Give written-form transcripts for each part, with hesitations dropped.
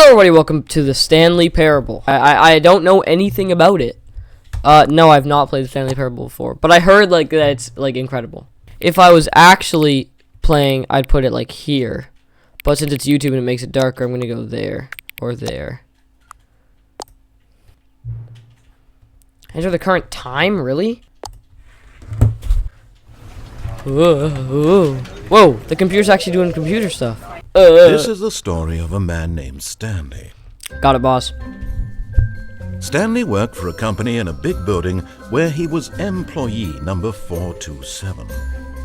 Hello everybody, welcome to the Stanley Parable. I don't know anything about it. No, I've not played the Stanley Parable before, but I heard like that it's like incredible. If I was actually playing, I'd put it like here. But since it's YouTube and it makes it darker, I'm gonna go there or there. Enter the current time, really? Whoa, whoa, the computer's actually doing computer stuff. This is the story of a man named Stanley. Got it, boss. Stanley worked for a company in a big building where he was employee number 427.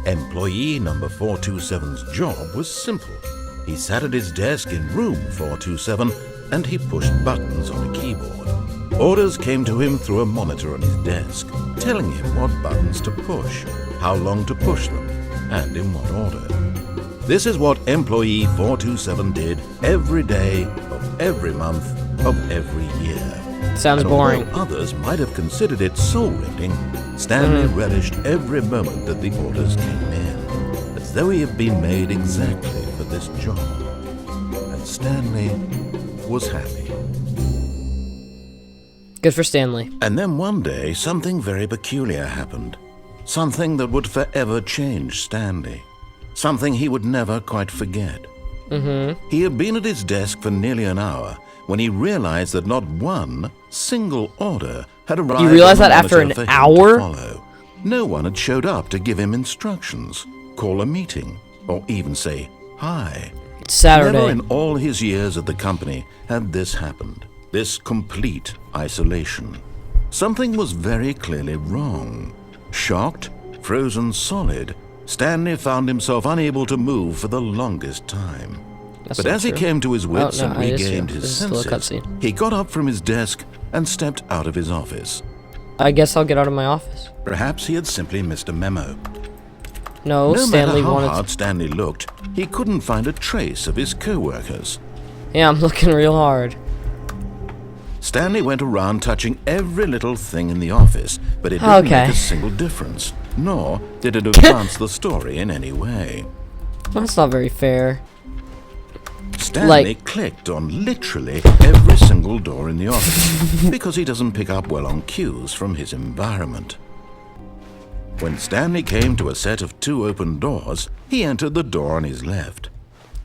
Employee number 427's job was simple. He sat at his desk in room 427 and he pushed buttons on a keyboard. Orders came to him through a monitor on his desk, telling him what buttons to push, how long to push them, and in what order. This is what employee 427 did every day of every month of every year. Sounds boring. Although others might have considered it soul-rending, Stanley relished every moment that the orders came in, as though he had been made exactly for this job. And Stanley was happy. Good for Stanley. And then one day, something very peculiar happened. Something that would forever change Stanley. Something he would never quite forget. He had been at his desk for nearly an hour when he realized that not one single order had arrived. You realize that after an hour? No one had showed up to give him instructions, call a meeting, or even say hi. It's Saturday. Never in all his years at the company had this happened. This complete isolation. Something was very clearly wrong. Shocked, frozen solid, Stanley found himself unable to move for the longest time. That's but not as he true. came to his wits and it is regained true. his This is still a senses, cutscene. he got up from his desk and stepped out of his office. I guess I'll get out of my office. Perhaps he had simply missed a memo. No, No Stanley matter how wanted. hard Stanley looked, he couldn't find a trace of his co-workers. Yeah, I'm looking real hard. Stanley went around touching every little thing in the office, but it didn't Okay. make a single difference, nor did it advance the story in any way. That's not very fair. Stanley clicked on literally every single door in the office because he doesn't pick up well on cues from his environment. When Stanley came to a set of 2 open doors, he entered the door on his left.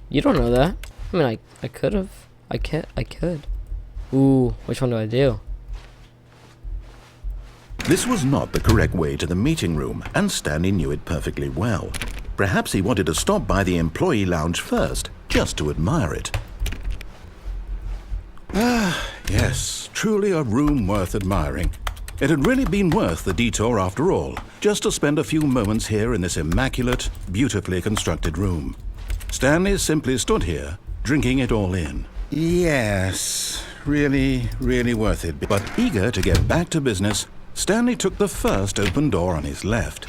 You don't know that. I mean, I could have. I could. Ooh, which one do I do? This was not the correct way to the meeting room, and Stanley knew it perfectly well. Perhaps he wanted to stop by the employee lounge first, just to admire it. Ah, yes, truly a room worth admiring. It had really been worth the detour after all, just to spend a few moments here in this immaculate, beautifully constructed room. Stanley simply stood here, drinking it all in. Yes, really, really worth it. But eager to get back to business, Stanley took the first open door on his left.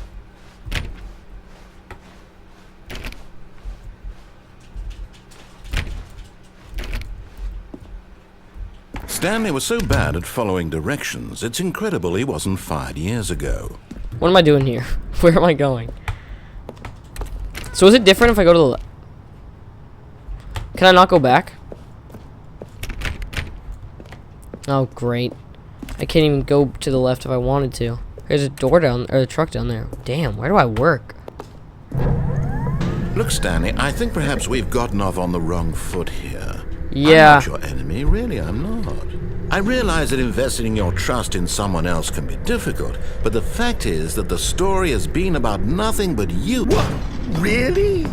Stanley was so bad at following directions, it's incredible he wasn't fired years ago. What am I doing here? Where am I going? So is it different if I go to the left? Can I not go back? Oh, great. I can't even go to the left if I wanted to. There's a door down, or a truck down there. Damn, where do I work? Look, Stanley, I think perhaps we've gotten off on the wrong foot here. Yeah. I'm not your enemy, really, I'm not. I realize that investing your trust in someone else can be difficult, but the fact is that the story has been about nothing but you. What? Really?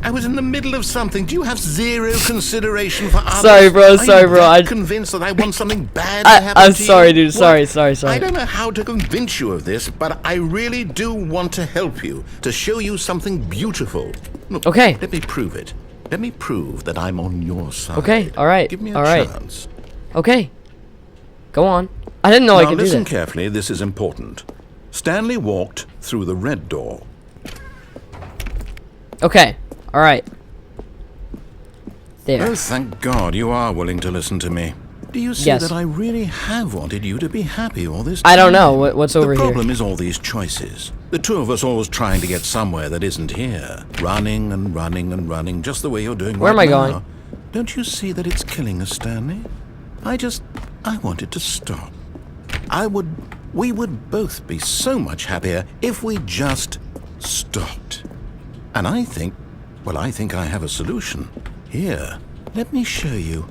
I was in the middle of something. Do you have zero consideration for others? Sorry, bro. Sorry, bro. I'm convinced that I want something bad to happen I'm to you. sorry, dude. What? Sorry. I don't know how to convince you of this, but I really do want to help you, to show you something beautiful. Look, Okay. let me prove it. Let me prove that I'm on your side. Okay, all right. Give me a all right. chance. Okay. Go on. I didn't know I Now could do listen that. carefully, this is important. Stanley walked through the red door. Okay. All right. There. Oh, thank God you are willing to listen to me. Do you see Yes. that I really have wanted you to be happy all this time? I don't know. What's over The here? problem is all these choices. The two of us always trying to get somewhere that isn't here. Running and running and running, just the way you're doing Where right am I now. going? Don't you see that it's killing us, Stanley? I want it to stop. We would both be so much happier if we just stopped. And I think I have a solution. Here, let me show you.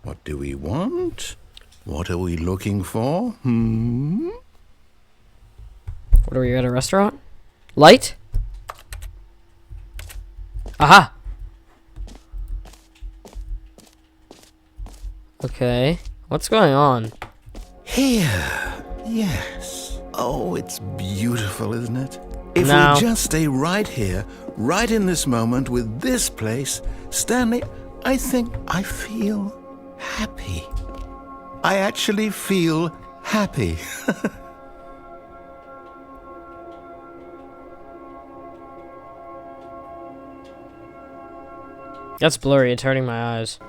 What do we want? What are we looking for? What are we at, a restaurant? Light? Aha! Okay. What's going on? Here. Yes. Oh, it's beautiful, isn't it? If No. we just stay right here, right in this moment with this place, Stanley, I think I feel happy. I actually feel happy. That's blurry. It's hurting my eyes.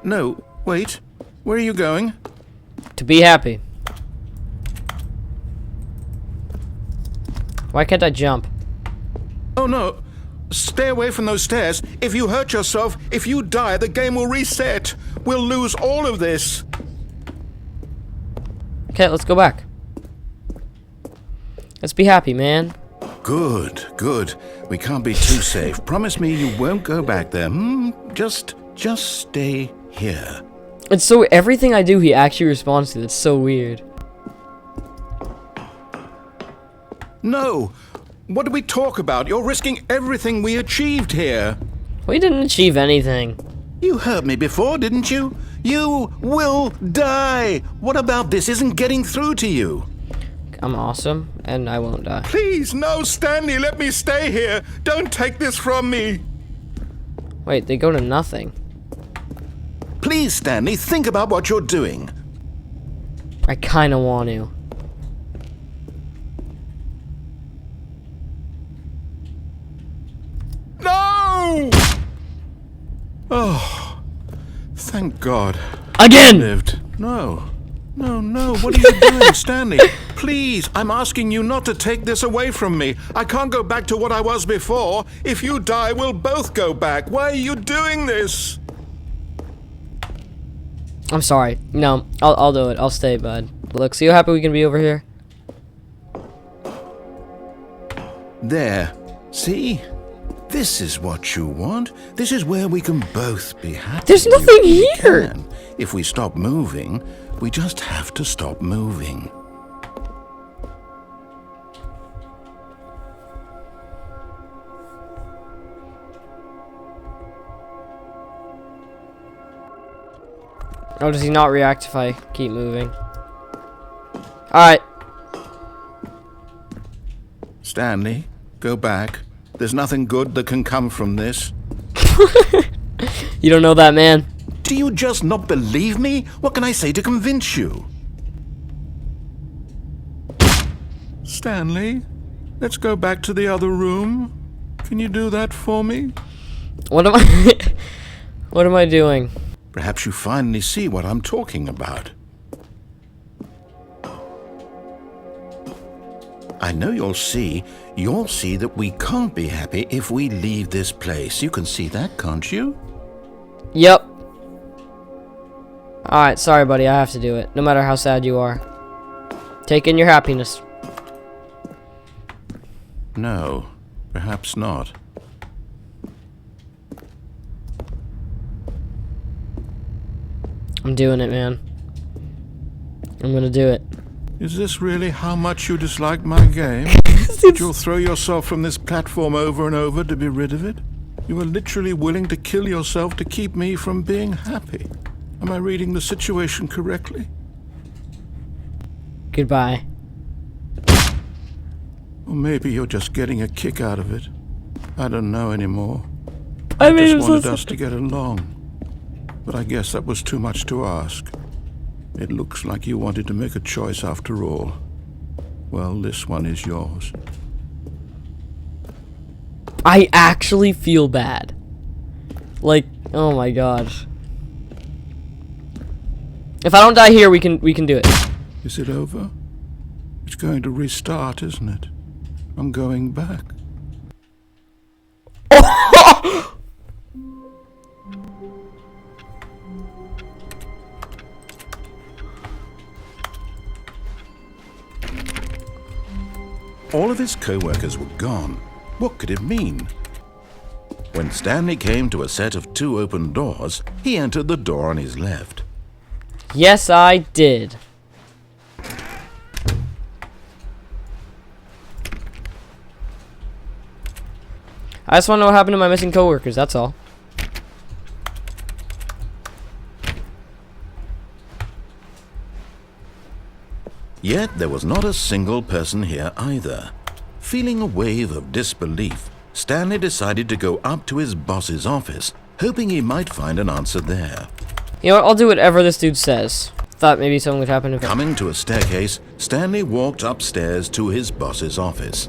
No, wait. Where are you going? To be happy. Why can't I jump? Oh no. Stay away from those stairs. If you hurt yourself, if you die, the game will reset. We'll lose all of this. Okay, let's go back. Let's be happy, man. Good, good. We can't be too safe. Promise me you won't go back there. Just stay here. It's so everything I do, he actually responds to. That's so weird. No. What did we talk about? You're risking everything we achieved here. We didn't achieve anything. You heard me before, didn't you? You will die. What about this isn't getting through to you? I'm awesome, and I won't die. Please, no, Stanley, let me stay here. Don't take this from me. Wait, they go to nothing. Please, Stanley, think about what you're doing. I kinda want to. No! Oh, thank God. Again! Lived. No. What are you doing, Stanley? Please, I'm asking you not to take this away from me. I can't go back to what I was before. If you die, we'll both go back. Why are you doing this? I'm sorry. No, I'll do it. I'll stay, bud. Look, see how happy we can be over here? There. See? This is what you want. This is where we can both be happy. There's nothing here! Can. If we stop moving, we just have to stop moving. Oh, does he not react if I keep moving? Alright. Stanley, go back. There's nothing good that can come from this. You don't know that, man. Do you just not believe me? What can I say to convince you? Stanley, let's go back to the other room. Can you do that for me? What am I... What am I doing? Perhaps you finally see what I'm talking about. I know you'll see that we can't be happy if we leave this place. You can see that, can't you? Yep. Alright, sorry, buddy. I have to do it. No matter how sad you are. Take in your happiness. No, perhaps not. I'm doing it, man. I'm gonna do it. Is this really how much you dislike my game? You'll throw yourself from this platform over and over to be rid of it? You are literally willing to kill yourself to keep me from being happy. Am I reading the situation correctly? Goodbye. Or maybe you're just getting a kick out of it. I don't know anymore. I I made just him wanted so us to get along. But I guess that was too much to ask. It looks like you wanted to make a choice after all. Well, this one is yours. I actually feel bad. Like, oh my god. If I don't die here, we can do it. Is it over? It's going to restart, isn't it? I'm going back. All of his co-workers were gone. What could it mean? When Stanley came to a set of 2 open doors, he entered the door on his left. Yes, I did. I just want to know what happened to my missing coworkers, that's all. Yet there was not a single person here either. Feeling a wave of disbelief, Stanley decided to go up to his boss's office, hoping he might find an answer there. You know what, I'll do whatever this dude says. Thought maybe something would happen if... Coming to a staircase, Stanley walked upstairs to his boss's office.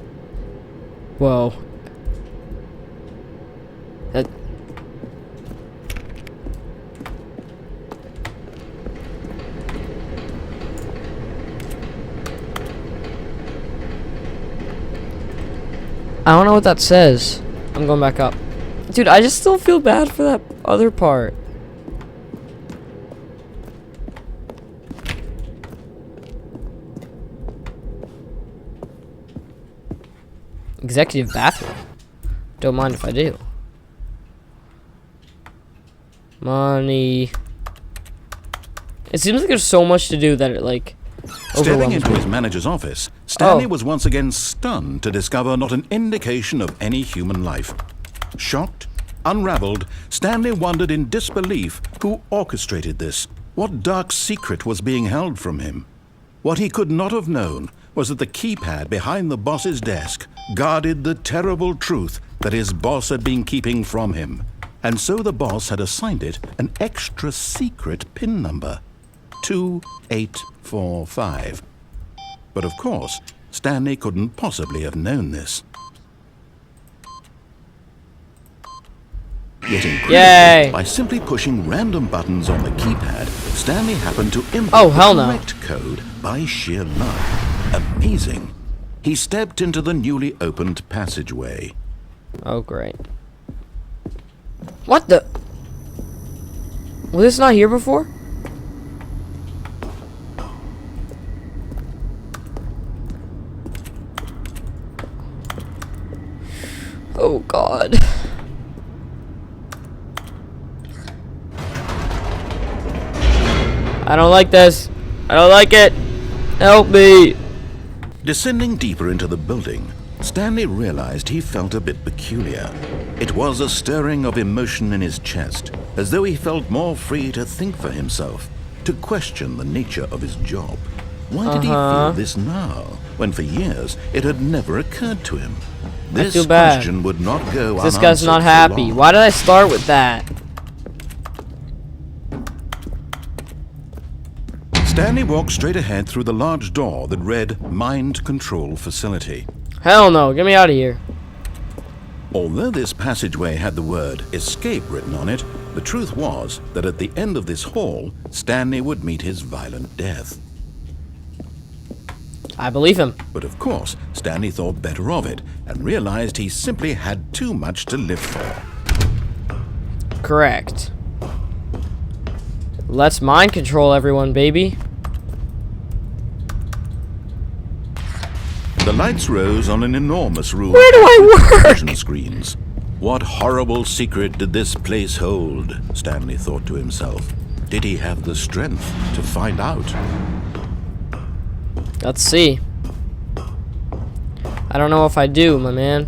Whoa. That... I don't know what that says. I'm going back up. Dude, I just still feel bad for that other part. Executive bathroom. Don't mind if I do. Money. It seems like there's so much to do that it, like, Stepping overwhelms into me. his manager's office, Stanley Oh. was once again stunned to discover not an indication of any human life. Shocked, unraveled, Stanley wondered in disbelief who orchestrated this. What dark secret was being held from him? What he could not have known was that the keypad behind the boss's desk guarded the terrible truth that his boss had been keeping from him. And so the boss had assigned it an extra secret PIN number. 2845. But of course, Stanley couldn't possibly have known this. Yet incredibly, Yay! by simply pushing random buttons on the keypad, Stanley happened to input Oh, hell the no. correct code by sheer luck. Amazing. He stepped into the newly opened passageway. Oh, great. What the? Was this not here before? Oh, God. I don't like this. I don't like it. Help me. Descending deeper into the building, Stanley realized he felt a bit peculiar. It was a stirring of emotion in his chest, as though he felt more free to think for himself, to question the nature of his job. Why did he feel this now, when for years it had never occurred to him? This feel bad. question would not go This guy's unanswered not for happy. long. Why did I start with that? Stanley walked straight ahead through the large door that read Mind Control Facility. Hell no. Get me out of here. Although this passageway had the word escape written on it, the truth was that at the end of this hall, Stanley would meet his violent death. I believe him. But of course, Stanley thought better of it and realized he simply had too much to live for. Correct. Let's mind control everyone, baby. The lights rose on an enormous room. Where do I with work? television screens. What horrible secret did this place hold? Stanley thought to himself. Did he have the strength to find out? Let's see. I don't know if I do, my man.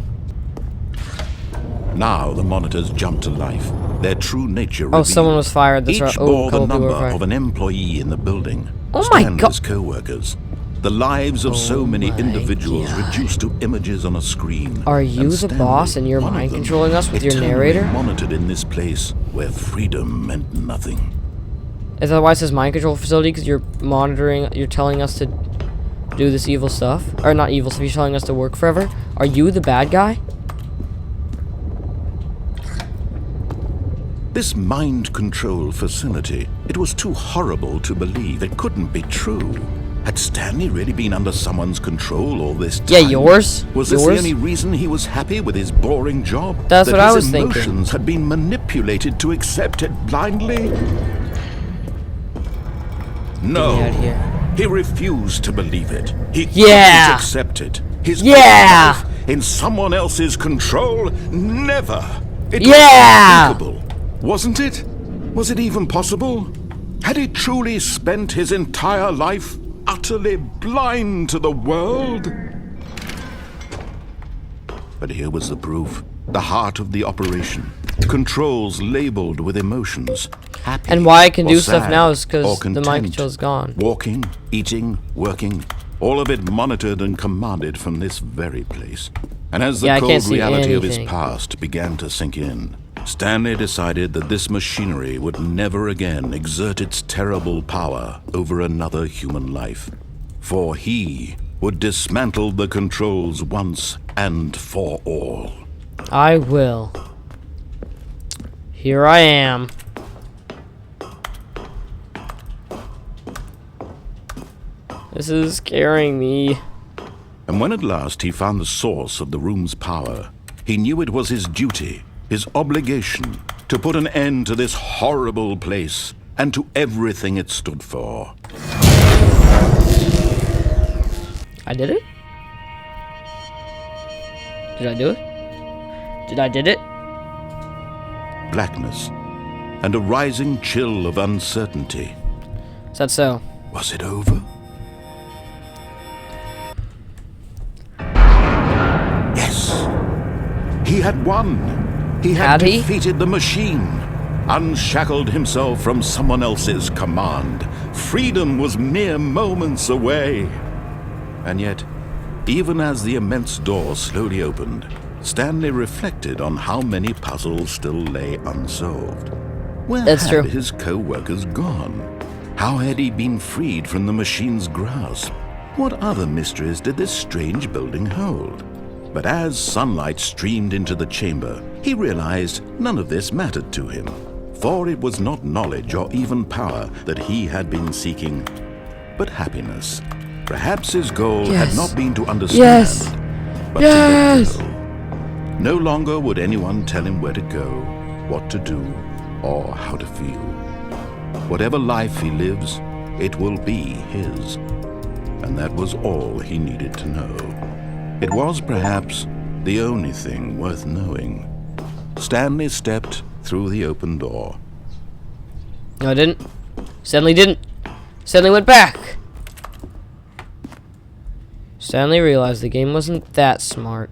Now the monitors jumped to life. Their true nature Oh, revealed. someone was fired. That's Each right. bore the couple people number were fired. of an employee in the building. Oh my Stanley's God. co-workers. The lives of so many my individuals God. reduced to images on a screen. Are you And the Stanley, boss and you're one of mind them, controlling us with your eternally narrator? monitored in this place where freedom meant nothing. Is that why it says mind control facility? Because you're monitoring, you're telling us to do this evil stuff? Or not evil stuff, you're telling us to work forever? Are you the bad guy? This mind control facility, it was too horrible to believe. It couldn't be true. Had Stanley really been under someone's control all this time? Yeah, yours. Was this the only reason he was happy with his boring job? That's what I was thinking. thinking. His emotions had been manipulated to accept it blindly? No. Get me out here. He refused to believe it. He Yeah. couldn't accept it. His Yeah. own life in someone else's control? Never. It Yeah. was unthinkable, wasn't it? Was it even possible? Had he truly spent his entire life utterly blind to the world? But here was the proof. The heart of the operation. Controls labeled with emotions. Happy And why I can or do stuff sad now is or because the content. mind control's gone. Walking, eating, working, all of it monitored and commanded from this very place. And as the Yeah, I can't cold see reality of his anything. past began to sink in, Stanley decided that this machinery would never again exert its terrible power over another human life. For he would dismantle the controls once and for all. I will. Here I am. This is scaring me. And when at last he found the source of the room's power, he knew it was his duty, his obligation, to put an end to this horrible place and to everything it stood for. I did it? Did I do it? Did it? Blackness and a rising chill of uncertainty. Is that so? Was it over? Yes. He had won. He had Had he? defeated the machine. Unshackled himself from someone else's command. Freedom was mere moments away. And yet, even as the immense door slowly opened, Stanley reflected on how many puzzles still lay unsolved. Where That's had true. his co-workers gone? How had he been freed from the machine's grasp? What other mysteries did this strange building hold? But as sunlight streamed into the chamber, he realized none of this mattered to him, for it was not knowledge or even power that he had been seeking, but happiness. Perhaps his goal Yes. had not been to understand, Yes. but Yes. to let go. No longer would anyone tell him where to go, what to do, or how to feel. Whatever life he lives, it will be his. And that was all he needed to know. It was perhaps the only thing worth knowing. Stanley stepped through the open door. No, I didn't. Stanley didn't. Stanley went back. Stanley realized the game wasn't that smart.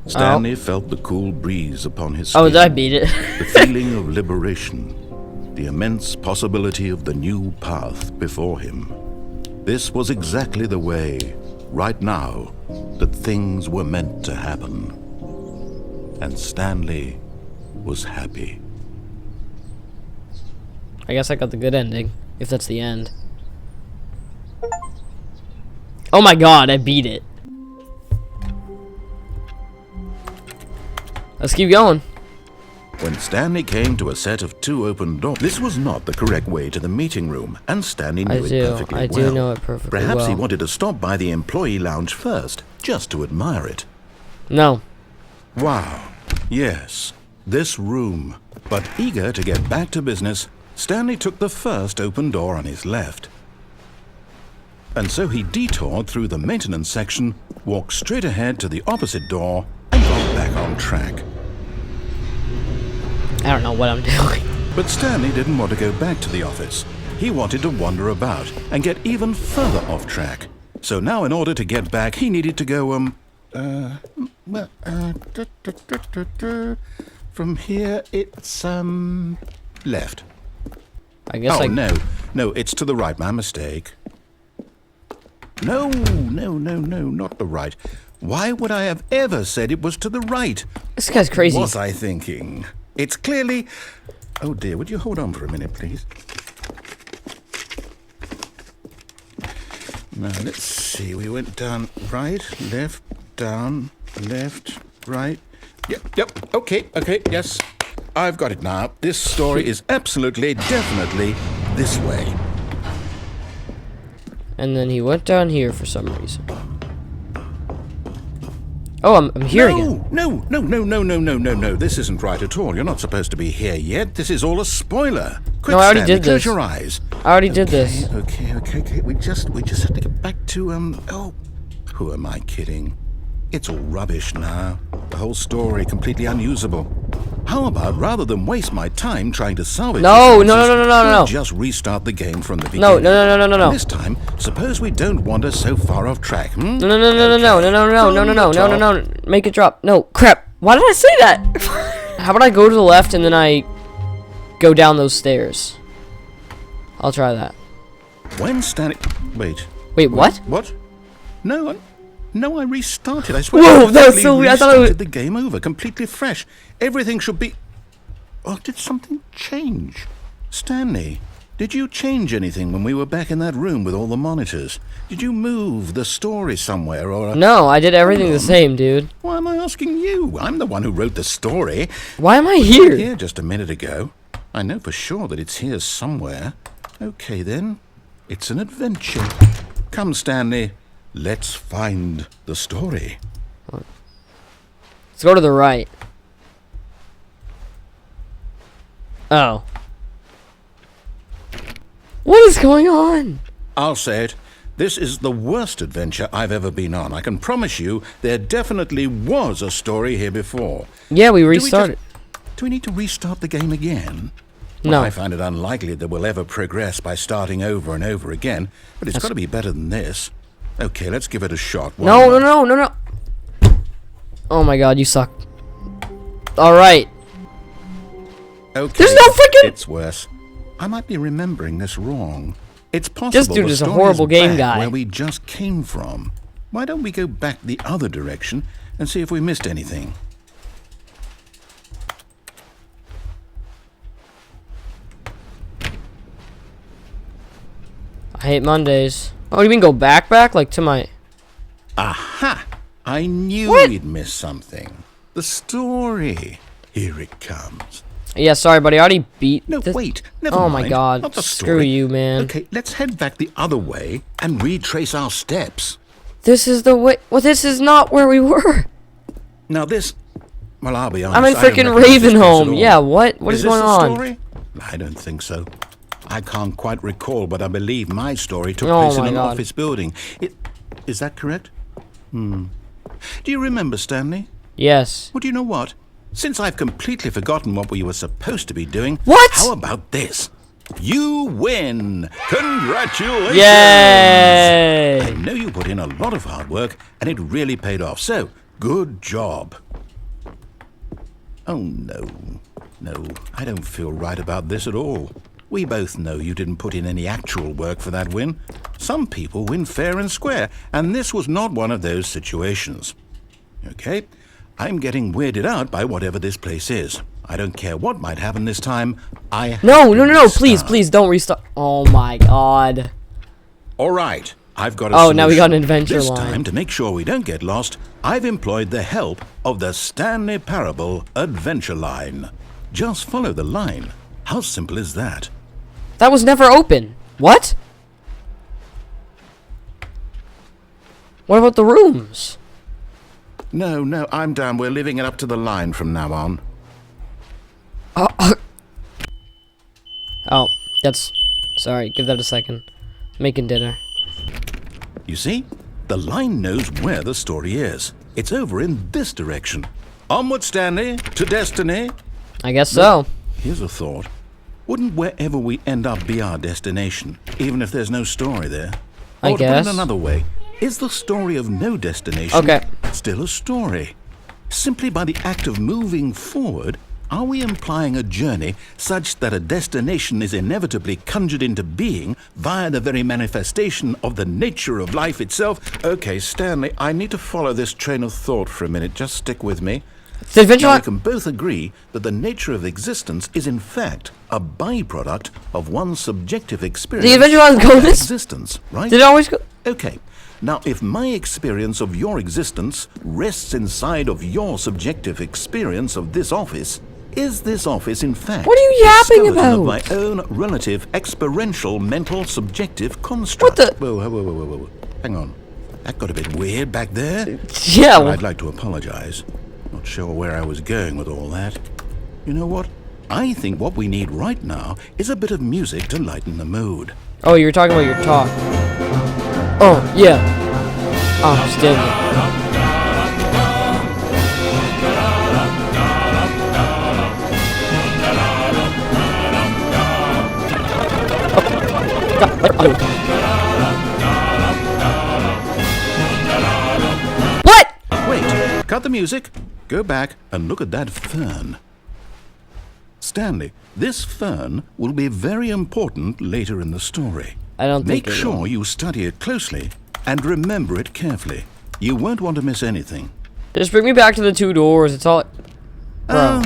Stanley felt the cool breeze upon his skin. Oh, did I beat it? The feeling of liberation, the immense possibility of the new path before him. This was exactly the way, right now, that things were meant to happen. And Stanley was happy. I guess I got the good ending, if that's the end. Oh my god, I beat it. Let's keep going. When Stanley came to a set of two open doors, this was not the correct way to the meeting room, and Stanley knew it perfectly well. I do know it perfectly Perhaps he well. wanted to stop by the employee lounge first, just to admire it. No. Wow, yes, this room. But eager to get back to business, Stanley took the first open door on his left. And so he detoured through the maintenance section, walked straight ahead to the opposite door, and got back on track. I don't know what I'm doing. But Stanley didn't want to go back to the office. He wanted to wander about and get even further off track. So now in order to get back, he needed to go, from here it's, left. I guess Oh, no, it's to the right, my mistake. No, not the right. Why would I have ever said it was to the right? This guy's crazy. What was I thinking? It's clearly... Oh dear, would you hold on for a minute, please? Now, let's see. We went down right, left, down, left, right. Yep, okay, yes. I've got it now. This story is absolutely, definitely this way. And then he went down here for some reason. Oh, I'm here again. No. This isn't right at all. You're not supposed to be here yet. This is all a spoiler. Quick, No, I already Stanley, did close this. your eyes. I already did this. Okay. We just have to get back to, oh, who am I kidding? It's all rubbish now. The whole story completely unusable. How about, rather than waste my time trying to salvage No, the sources, no. we'll just restart the game from the beginning. No. This time, suppose we don't wander so far off track, hmm? No. Make it drop. No, crap. Why did I say that? How about I go to the left and then I go down those stairs? I'll try that. When Stanley... Wait, what? what? No, I restarted. I swear. Whoa, I that was so weird. I thought it was... restarted the game over, completely fresh. Everything should be... Oh, did something change? Stanley, did you change anything when we were back in that room with all the monitors? Did you move the story somewhere or... No, I did everything the same, dude. Why am I asking you? I'm the one who wrote the story. Why am I here? Here just a minute ago. I know for sure that it's here somewhere. Okay, then. It's an adventure. Come, Stanley. Let's find the story. Let's go to the right. Oh. What is going on? I'll say it. This is the worst adventure I've ever been on. I can promise you there definitely was a story here before. Yeah, we restarted. Do we need to restart the game again? No. Well, I find it unlikely that we'll ever progress by starting over and over again, but it's got to be better than this. Okay, let's give it a shot. Why No. not? Oh my god, you suck. Alright. Okay, There's no freaking... It's worse. I might be remembering this wrong. It's possible This dude the is a story horrible game back guy. where we just came from. Why don't we go back the other direction and see if we missed anything? I hate Mondays. Oh, you mean go back? Like to my... Aha! I knew What? we'd miss something. The story. Here it comes. Yeah, sorry, buddy. I already beat... No, this- wait. Never Oh mind. my god. Not the Screw story. you, man. Okay, let's head back the other way and retrace our steps. This is the way... Well, this is not where we were. Now this... Well, I'll be honest. I'm in I don't freaking recognize this place at Ravenholm. all. Yeah, what? What is this going the on? Story? I don't think so. I can't quite recall, but I believe my story took Oh place in my an God. office building. Is that correct? Do you remember, Stanley? Yes. Well, do you know what? Since I've completely forgotten what we were supposed to be doing, What? How about this? You win! Congratulations! Yay! I know you put in a lot of hard work, and it really paid off. So, good job. Oh, no, I don't feel right about this at all. We both know you didn't put in any actual work for that win. Some people win fair and square, and this was not one of those situations. Okay, I'm getting weirded out by whatever this place is. I don't care what might happen this time. No, please don't restart. Oh my god. All right, I've got a Oh, now we solution. got an adventure This line. time, to make sure we don't get lost, I've employed the help of the Stanley Parable Adventure Line. Just follow the line. How simple is that? That was never open. What? What about the rooms? No, I'm down. We're leaving it up to the line from now on. Oh, that's... Sorry, give that a second. Making dinner. You see? The line knows where the story is. It's over in this direction. Onward, Stanley, to destiny. I guess so. Here's a thought. Wouldn't wherever we end up be our destination, even if there's no story there? I Or to guess. put it another way, is the story of no destination still a story? Simply by the act of moving forward, are we implying a journey such that a destination is inevitably conjured into being via the very manifestation of the nature of life itself? Okay, Stanley, I need to follow this train of thought for a minute. Just stick with me. The adventure Now, we line... can both agree that the nature of existence is in fact a byproduct of one's subjective experience The adventure line's of going that this... existence, right? Did it always go... Okay. Now, if my experience of your existence rests inside of your subjective experience of this office, Is this office, in fact, What are you the yapping skeleton of about? my own relative experiential mental subjective construct? What the? Whoa. Hang on. That got a bit weird back there. Yeah. But I'd like to apologize. Not sure where I was going with all that. You know what? I think what we need right now is a bit of music to lighten the mood. Oh, you were talking about your talk. Oh, yeah. Oh, just did it. What? Wait, cut the music. Go back and look at that fern. Stanley, this fern will be very important later in the story. I don't think Make it sure will. you study it closely and remember it carefully. You won't want to miss anything. Just bring me back to the 2 doors. It's all. Bro.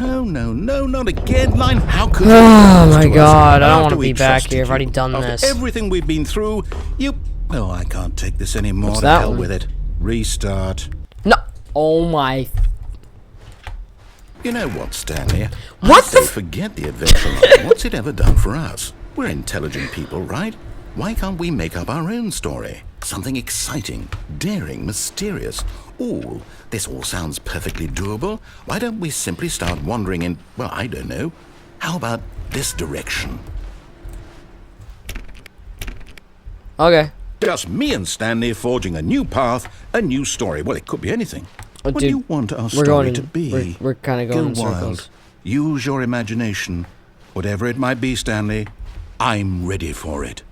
Oh, no, not again, Line. How could you? Oh do this my to us God, I don't after want to we be back trusted here. I've already you? done After this. everything we've been through, you... Oh, I can't take this anymore. What's To that hell one? with it. Restart. No. Oh my. You know what, Stanley? What I say the forget the adventure line. What's it ever done for us? We're intelligent people, right? Why can't we make up our own story? Something exciting, daring, mysterious. Ooh, this all sounds perfectly doable. Why don't we simply start wandering in, well, I don't know. How about this direction? Okay. Just me and Stanley forging a new path, a new story. Well, it could be anything. Oh, What do you dude, want our we're story going to in- be? we're kinda going Go in circles. wild. Use your imagination. Whatever it might be, Stanley, I'm ready for it.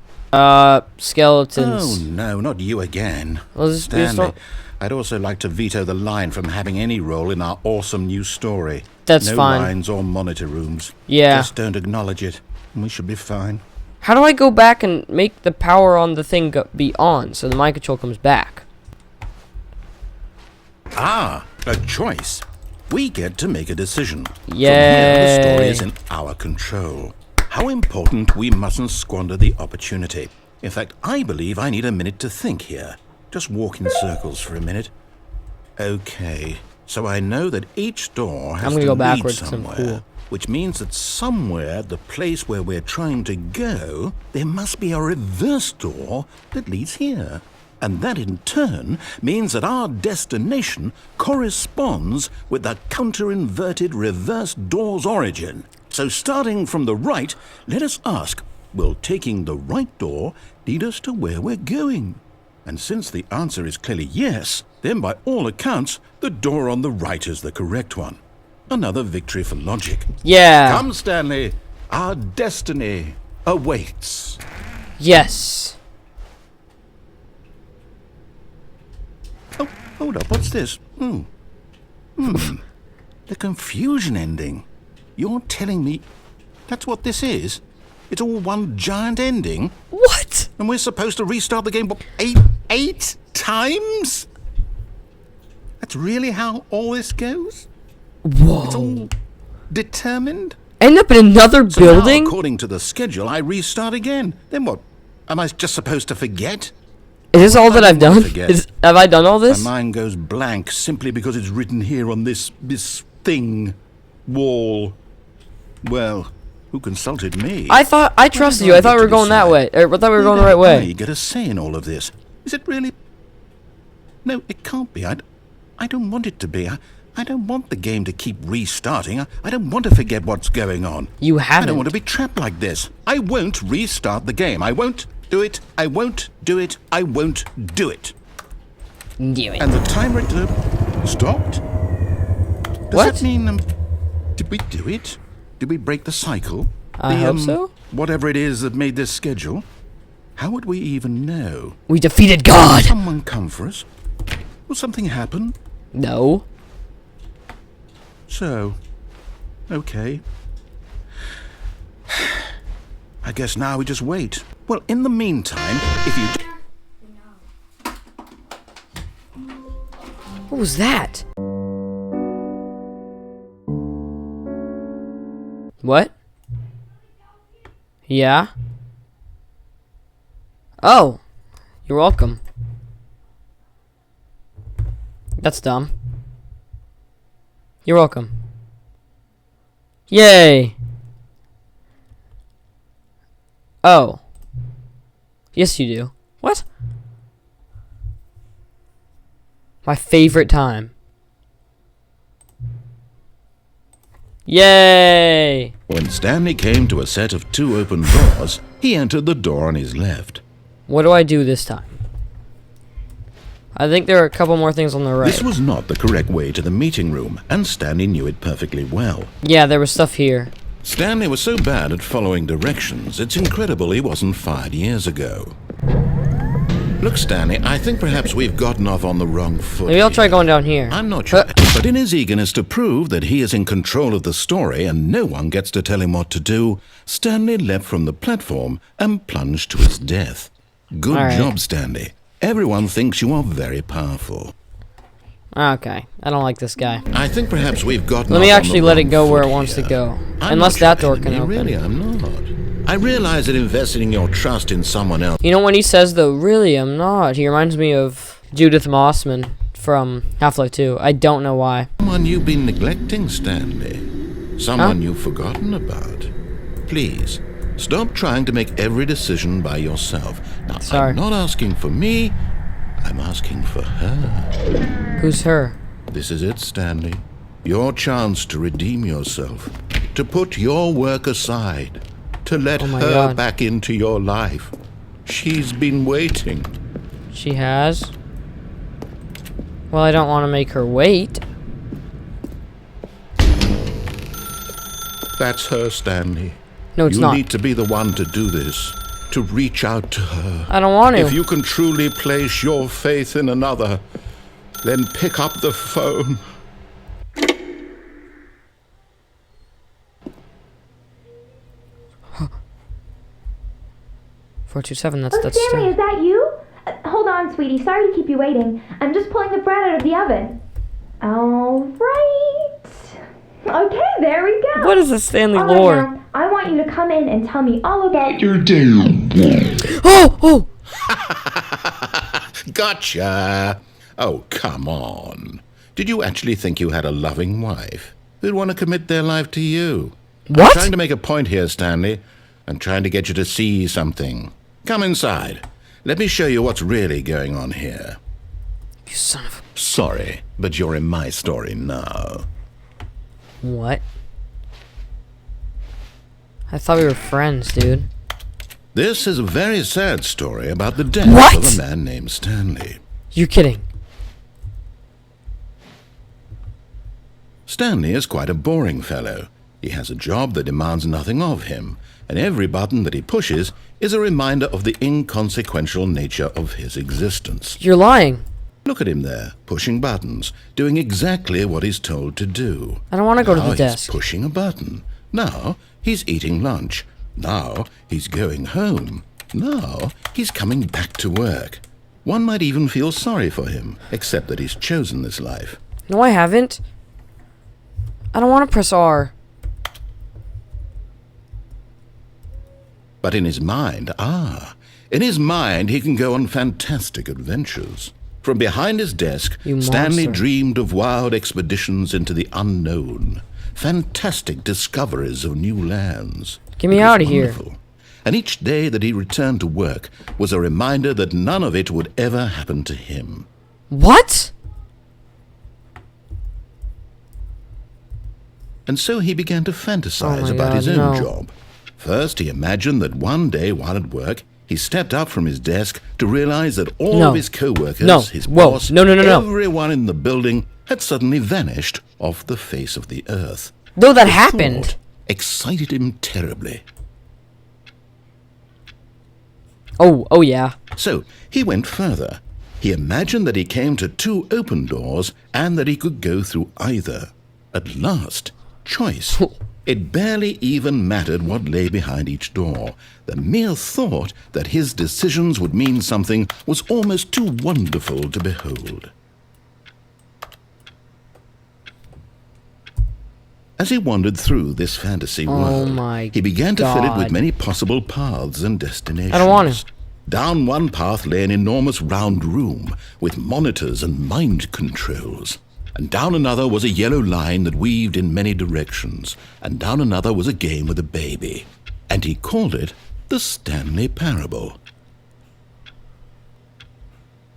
Skeletons. Oh, no, not you again. Well, this- this Stanley, don't- I'd also like to veto the line from having any role in our awesome new story. That's no fine. lines or monitor rooms. Yeah. Just don't acknowledge it, and we should be fine. How do I go back and make the power on the thing be on so the mind control comes back? Ah, a choice. We get to make a decision. From Yay. here, the story is in our control. How important we mustn't squander the opportunity. In fact, I believe I need a minute to think here. Just walk in circles for a minute. Okay, so I know that each door has I'm gonna to go lead backwards 'cause I'm somewhere, cool. which means that somewhere, the place where we're trying to go, there must be a reverse door that leads here. And that in turn means that our destination corresponds with the counter-inverted reverse door's origin. So starting from the right, let us ask, will taking the right door lead us to where we're going? And since the answer is clearly yes, then by all accounts, the door on the right is the correct one. Another victory for logic. Yeah. Come, Stanley, our destiny awaits. Yes. Oh, hold up, what's this? The confusion ending. You're telling me that's what this is? It's all one giant ending? What? And we're supposed to restart the game what, eight times? That's really how all this goes? Whoa. It's all determined? End up in another So now, building? according to the schedule, I restart again. Then what? Am I just supposed to forget? Is this all that I've don't wanna done? forget. Have I done all My this? mind goes blank simply because it's written here on this thing, wall. Well, who consulted me? I trusted you. I thought we were going that way. I thought we were going the right I way. get a say in all of this. Is it really? No, it can't be. I don't want it to be. I don't want the game to keep restarting. I don't want to forget what's going on. You I haven't. don't want to be trapped like this. I won't restart the game. I won't do it. I won't do it. I won't do it. Do it. And the timer stopped? Does What? that mean, did we do it? Did we break the cycle? I hope so. Whatever it is that made this schedule. How would we even know? We defeated God. Someone come for us? Will something happen? No. So, okay. I guess now we just wait. Well, in the meantime, if you... What was that? What? Yeah? Oh. You're welcome. That's dumb. You're welcome. Yay. Oh. Yes, you do. What? My favorite time. Yay! When Stanley came to a set of 2 open doors, he entered the door on his left. What do I do this time? I think there are a couple more things on the right. This was not the correct way to the meeting room, and Stanley knew it perfectly well. Yeah, there was stuff here. Stanley was so bad at following directions, it's incredible he wasn't fired years ago. Look, Stanley, I think perhaps we've gotten off on the wrong foot. Maybe I'll try going down here. I'm not sure. But in his eagerness to prove that he is in control of the story and no one gets to tell him what to do, Stanley leapt from the platform and plunged to his death. Good job, Stanley. Everyone thinks you are very powerful. Okay, I don't like this guy. I think perhaps we've gotten Let me off actually on the let it wrong go where it foot wants to here. go. I'm Unless not that your door can enemy, open. Really, I'm not. I realize that investing your trust in someone else. You know when he says though, really, I'm not. He reminds me of Judith Mossman from Half-Life 2. I don't know why. Someone you've been neglecting, Stanley. Someone you've forgotten about. Please, stop trying to make every decision by yourself. Now, Sorry. I'm not asking for me. I'm asking for her. Who's her? This is it, Stanley. Your chance to redeem yourself. To put your work aside. To let Oh my her God. back into your life. She's been waiting. She has? Well, I don't want to make her wait. That's her, Stanley. No, it's you not. need to be the one to do this. To reach out to her. I don't want to. If you can truly place your faith in another, then pick up the phone. 427, that's Stanley, still. is that you? Hold on, sweetie. Sorry to keep you waiting. I'm just pulling the bread out of the oven. All right. Okay, there we go. What is this Stanley All right, lore? now, I want you to come in and tell me all about Your damn Oh! Gotcha. Oh, come on. Did you actually think you had a loving wife who'd want to commit their life to you? I'm What? trying to make a point here, Stanley. I'm trying to get you to see something. Come inside. Let me show you what's really going on here. You son of Sorry, but you're in my story now. a... What? I thought we were friends, dude. This is a very sad story about the death What? of a man named Stanley. You kidding? Stanley is quite a boring fellow. He has a job that demands nothing of him, and every button that he pushes is a reminder of the inconsequential nature of his existence. You're lying. Look at him there, pushing buttons, doing exactly what he's told to do. I don't want to go to Now the desk. he's pushing a button. Now he's eating lunch. Now he's going home. Now he's coming back to work. One might even feel sorry for him, except that he's chosen this life. No, I haven't. I don't want to press R. But in his mind, he can go on fantastic adventures. From behind his desk, You Stanley monster. dreamed of wild expeditions into the unknown, fantastic discoveries of new lands. Get me It was out of here. wonderful. And each day that he returned to work was a reminder that none of it would ever happen to him. What? And so he began to fantasize Oh my about God, his own no. job. First, he imagined that one day while at work, he stepped up from his desk to realize that all No. of his co-workers, No. his Whoa. boss, No. everyone in the building had suddenly vanished off the face of the earth. No, that The happened. thought excited him terribly. Oh yeah. So he went further. He imagined that he came to 2 open doors and that he could go through either. At last, choice. It barely even mattered what lay behind each door. The mere thought that his decisions would mean something was almost too wonderful to behold. As he wandered through this fantasy world, my he began to fill it God. with many possible paths and destinations. I don't want to. Down one path lay an enormous round room with monitors and mind controls. and down another was a yellow line that weaved in many directions, and down another was a game with a baby, and he called it the Stanley Parable.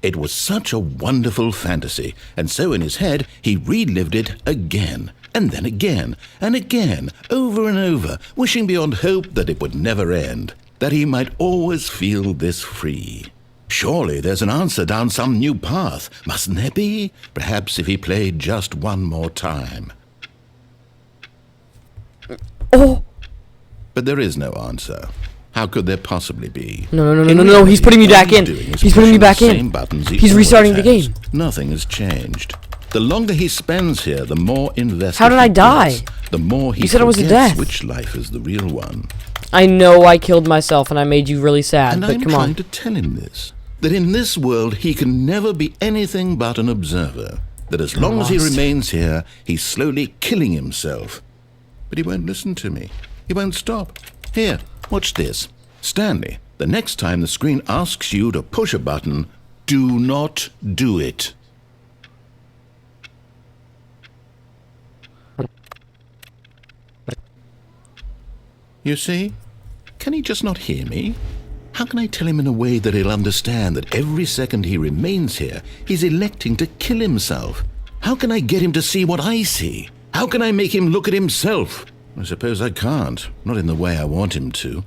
It was such a wonderful fantasy, and so in his head he relived it again, and then again, and again, over and over, wishing beyond hope that it would never end, that he might always feel this free. Surely there's an answer down some new path, mustn't there be? Perhaps if he played just one more time. Oh! But there is no answer. How could there possibly be? No, he's putting me back in. He's putting me back in. He's restarting the game. Nothing has changed. The longer he spends here, the more invested. How did I die? Gets, the more he You said it was a death. Which life is the real one. I know I killed myself and I made you really sad, And but I'm come trying on. to tell him this. That in this world he can never be anything but an observer. That as long as he remains here, he's slowly killing himself. But he won't listen to me. He won't stop. Here, watch this. Stanley, the next time the screen asks you to push a button, do not do it. You see? Can he just not hear me? How can I tell him in a way that he'll understand that every second he remains here, he's electing to kill himself? How can I get him to see what I see? How can I make him look at himself? I suppose I can't, not in the way I want him to.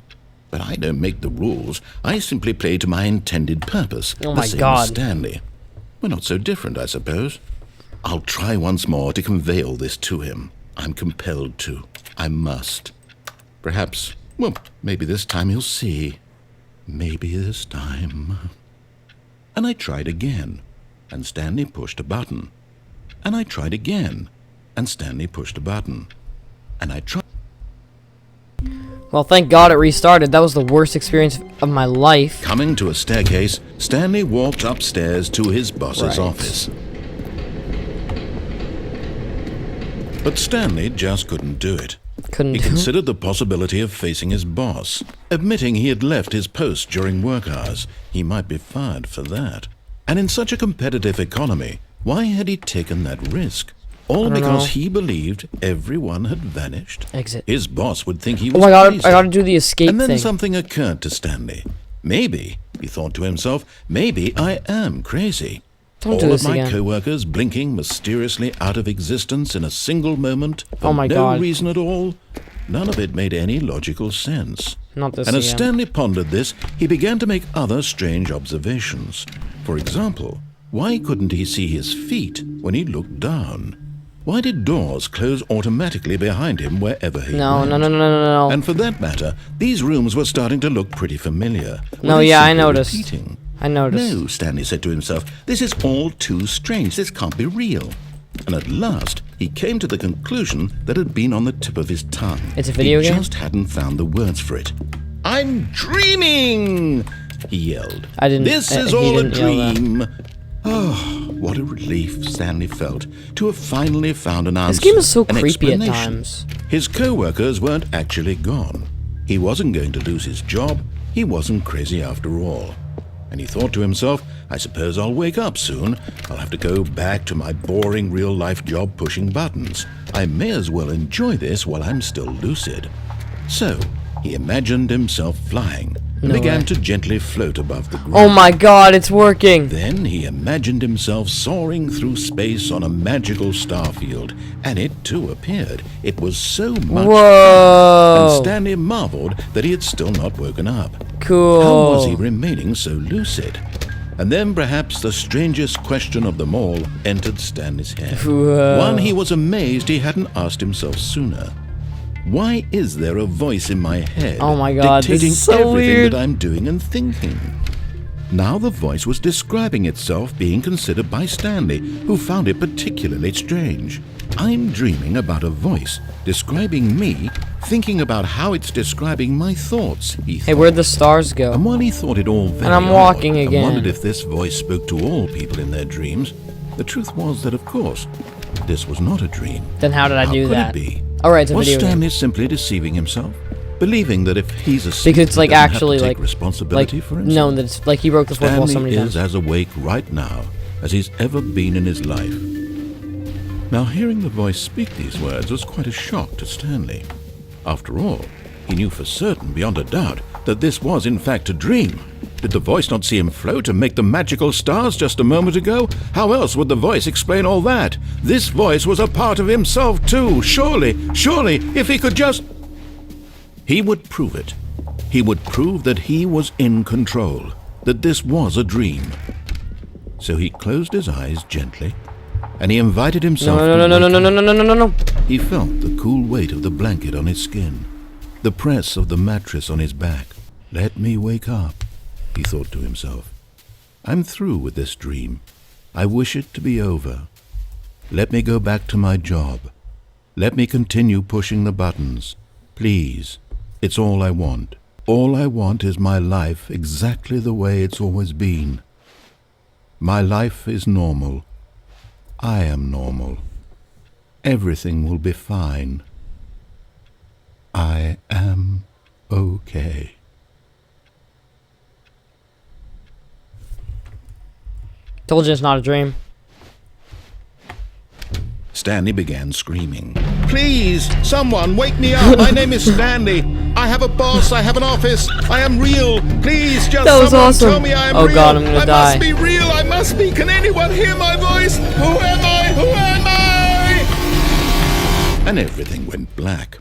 But I don't make the rules. I simply play to my intended purpose. Oh the my same God. as Stanley. We're not so different, I suppose. I'll try once more to convey all this to him. I'm compelled to. I must. Perhaps, well, maybe this time he'll see. Maybe this time. And I tried again, and Stanley pushed a button. And I tried again, and Stanley pushed a button. And I tried. Well, thank God it restarted. That was the worst experience of my life. Coming to a staircase, Stanley walked upstairs to his boss's office. But Stanley just couldn't do it. Couldn't He do it. considered the possibility of facing his boss. Admitting he had left his post during work hours, he might be fired for that. And in such a competitive economy, why had he taken that risk? All because he believed everyone had vanished. Exit. His boss would think he Oh was my God, crazy. I gotta do the escape And then thing. something occurred to Stanley. Maybe, he thought to himself, maybe I am crazy. Don't do All of this my again. co-workers blinking mysteriously out of existence in a single moment for Oh my no God. reason at all. None of it made any logical sense. Not this And as again. Stanley pondered this, he began to make other strange observations. For example, why couldn't he see his feet when he looked down? Why did doors close automatically behind him wherever he No, went? no. And for that matter, these rooms were starting to look pretty familiar. No, Were they yeah, I simply noticed. repeating? I noticed. No, Stanley said to himself, this is all too strange. This can't be real. And at last, he came to the conclusion that had been on the tip of his tongue. It's a video he game? just hadn't found the words for it. I'm dreaming! He yelled. I didn't- This he is all a didn't yell that. dream. Oh, what a relief Stanley felt to have finally found an answer. This game is so an creepy at explanation. times. His co-workers weren't actually gone. He wasn't going to lose his job. He wasn't crazy after all. And he thought to himself, I suppose I'll wake up soon. I'll have to go back to my boring real-life job pushing buttons. I may as well enjoy this while I'm still lucid. So, he imagined himself flying and No began way. to gently float above the ground. Oh my God, it's working. Then he imagined himself soaring through space on a magical starfield, and it too appeared. It was so much fun, Whoa. and Stanley marveled that he had still not woken up. Cool. How was he remaining so lucid? And then perhaps the strangest question of them all entered Stanley's head. Whoa. One he was amazed he hadn't asked himself sooner. Why is there a voice in my head Oh my God, this dictating is so everything weird. that I'm doing and thinking? Now the voice was describing itself being considered by Stanley, who found it particularly strange. I'm dreaming about a voice describing me, thinking about how it's describing my thoughts, he thought. Hey, where'd the stars go? And while he thought it all very And I'm odd walking again. and wondered if this voice spoke to all people in their dreams, the truth was that, of course, this was not a dream. Then how did I How do could that? it be? Alright, it's a Was video game. Stanley simply deceiving himself? Believing that if he's asleep, Because it's like he doesn't actually have to take like responsibility for himself? known that it's like he broke the fourth wall so Stanley many is times. as awake right now as he's ever been in his life. Now, hearing the voice speak these words was quite a shock to Stanley. After all, he knew for certain, beyond a doubt, that this was in fact a dream. Did the voice not see him float and make the magical stars just a moment ago? How else would the voice explain all that? This voice was a part of himself too. Surely, if he could just... He would prove it. He would prove that he was in control, that this was a dream. So he closed his eyes gently, and he invited himself to wake up. No. He felt the cool weight of the blanket on his skin, the press of the mattress on his back. Let me wake up, he thought to himself. I'm through with this dream. I wish it to be over. Let me go back to my job. Let me continue pushing the buttons. Please, it's all I want. All I want is my life exactly the way it's always been. My life is normal. I am normal. Everything will be fine. I am okay. Told you it's not a dream. Stanley began screaming. Please, someone wake me up. My name is Stanley. I have a boss. I have an office. I am real. Please, just that was someone awesome. tell me I am oh real. God, I'm gonna die. I must be real. I must be. Can anyone hear my voice? Who am I? Who am I? And everything went black.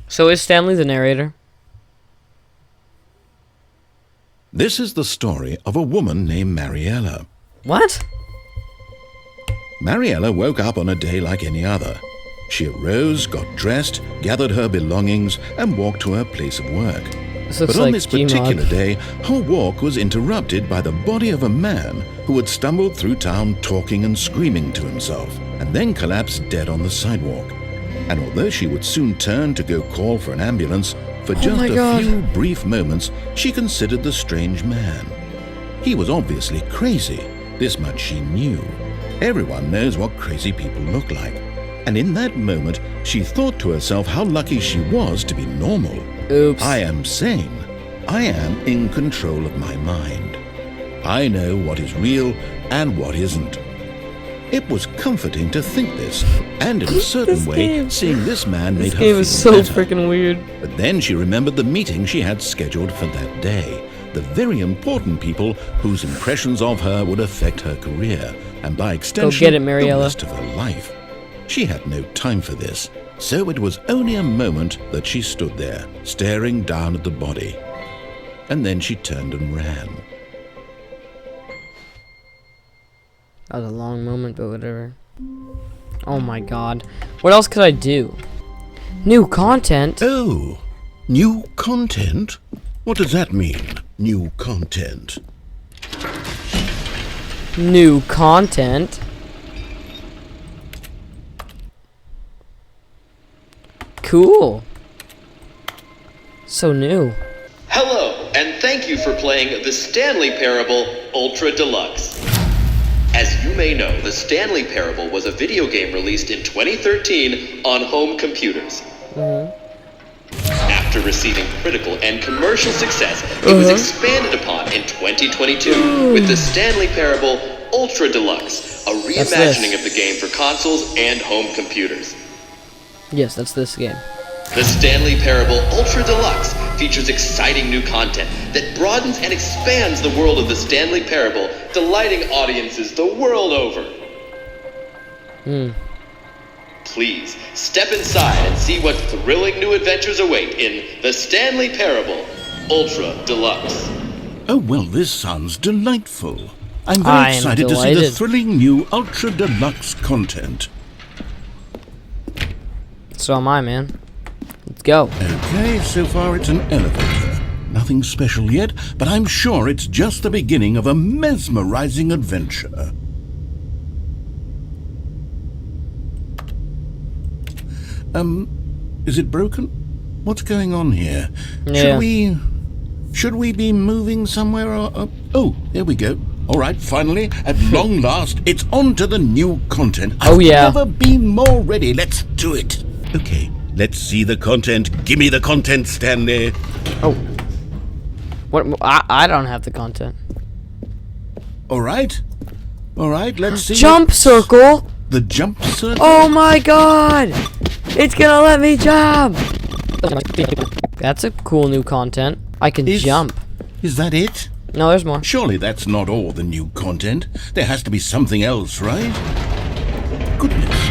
So is Stanley the narrator? This is the story of a woman named Mariella. What? Mariella woke up on a day like any other. She arose, got dressed, gathered her belongings, and walked to her place of work. But on this particular day, her walk was interrupted by the body of a man who had stumbled through town talking and screaming to himself, and then collapsed dead on the sidewalk. And although she would soon turn to go call for an ambulance, for just a few brief moments, she considered the strange man. He was obviously crazy. This much she knew. Everyone knows what crazy people look like. And in that moment, she thought to herself how lucky she was to be normal. Oops. I am sane. I am in control of my mind. I know what is real and what isn't. It was comforting to think this, and in a certain way, seeing this man made her feel better. This game is so freaking weird. But then she remembered the meeting she had scheduled for that day. The very important people whose impressions of her would affect her career, and by extension, the rest of her life. She had no time for this, so it was only a moment that she stood there, staring down at the body. And then she turned and ran. That was a long moment, but whatever. Oh my God. What else could I do? New content? Oh, new content? What does that mean, new content? New content? Cool. So new. Hello, and thank you for playing the Stanley Parable Ultra Deluxe. As you may know, the Stanley Parable was a video game released in 2013 on home computers. After receiving critical and commercial success, it was expanded upon in 2022 with the Stanley Parable Ultra Deluxe, a reimagining of the game for consoles and home computers. Yes, that's this game. The Stanley Parable Ultra Deluxe features exciting new content that broadens and expands the world of the Stanley Parable, delighting audiences the world over. Please, step inside and see what thrilling new adventures await in the Stanley Parable Ultra Deluxe. Oh, well, this sounds delightful. I'm very excited to see the thrilling new Ultra Deluxe content. So am I, man. Let's go. Okay, so far it's an elevator. Nothing special yet, but I'm sure it's just the beginning of a mesmerizing adventure. Is it broken? What's going on here? Yeah. Should we be moving somewhere or... Oh, there we go. All right, finally, at long last, it's on to the new content. I've never been more ready. Let's do it. Okay, let's see the content. Give me the content, Stanley. Oh. What? I don't have the content. All right, let's see. Jump circle. The jump circle? Oh my god! It's gonna let me jump! That's a cool new content. I can jump. Is that it? No, there's more. Surely that's not all the new content. There has to be something else, right? Goodness.